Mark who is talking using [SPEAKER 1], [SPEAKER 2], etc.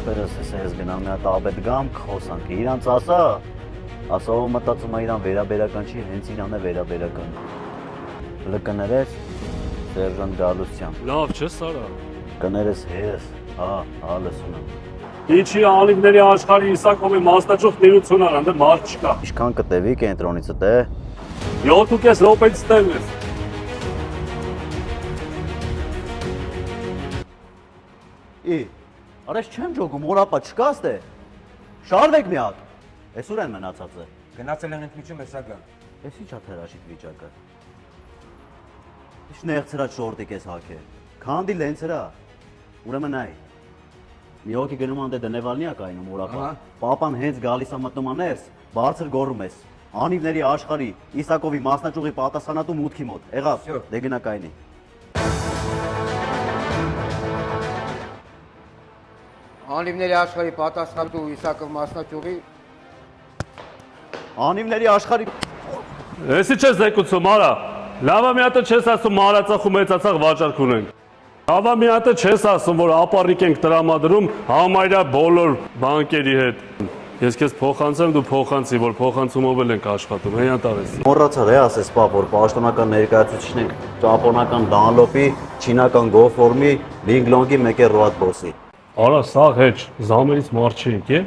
[SPEAKER 1] ախպերս ես գնալ մի հատ աբետ գամ խոսանք, իրանց ասա ով մտածում է իրան վերաբերական չի, հենց իրան է վերաբերական։ Կներես Սերժանտ Գալուստյան։
[SPEAKER 2] Լավ չէ Սարա։
[SPEAKER 1] Կներես հերս, հա լսում եմ։
[SPEAKER 2] Ինչի ալիվների աշխարհի Իսակովի մասնաճյուղ տիրություն արան, դե մարդ չկա։
[SPEAKER 1] Ինչքան կտևի կենտրոնից դե
[SPEAKER 2] 7.5 րոպեից տևես։
[SPEAKER 1] Արես չեմ ջոգում, օրապա չկաս դե։ Շարվեք մի հատ։ Էս ուր են մնացածը։
[SPEAKER 3] Գնացել են ընդմիջում հեսա գա։
[SPEAKER 1] Էս ի՞նչ է թերաշիկ վիճակը։ Ինչ նեղցրած շորտիկ ես հակե։ Քանդի լենցրա։ Ուրեմն այ։ Մի հոգի գնում անդե դնևալնի է կայնում օրապա։ Պապան հենց գալիս է մտնում աներս, բարձր գոռում ես։ Անիվների աշխարհի Իսակովի մասնաճյուղի պատասխանատու մուտքի մոտ։ Եղավ, դե գնա կայնի։
[SPEAKER 3] Անիվների աշխարհի պատասխանատու Իսակով մասնաճյուղի
[SPEAKER 1] Անիվների աշխարհի
[SPEAKER 2] Էսի չես զեկուցում, արա։ Լավա մի հատ չես ասում մահարացախ ու մեծացախ վաճառք ունենք։ Լավա մի հատ չես ասում, որ ապառիկ ենք տրամադրում համարյա բոլոր բանկերի հետ։ Ես քեզ փոխանցեմ, դու փոխանցի, որ փոխանցումով էլ ենք աշխատում, հեյա տարես։
[SPEAKER 1] Մոռացար է ասես պա, որ պաշտոնական ներկայացուցիչն ենք ճապոնական Դանլոպի, չինական Գոֆորմի, Լինգլոնգի մեկ է ռոատ բոսի։
[SPEAKER 2] Արա, սաղ հեչ, զամերից մարդ չենք, է։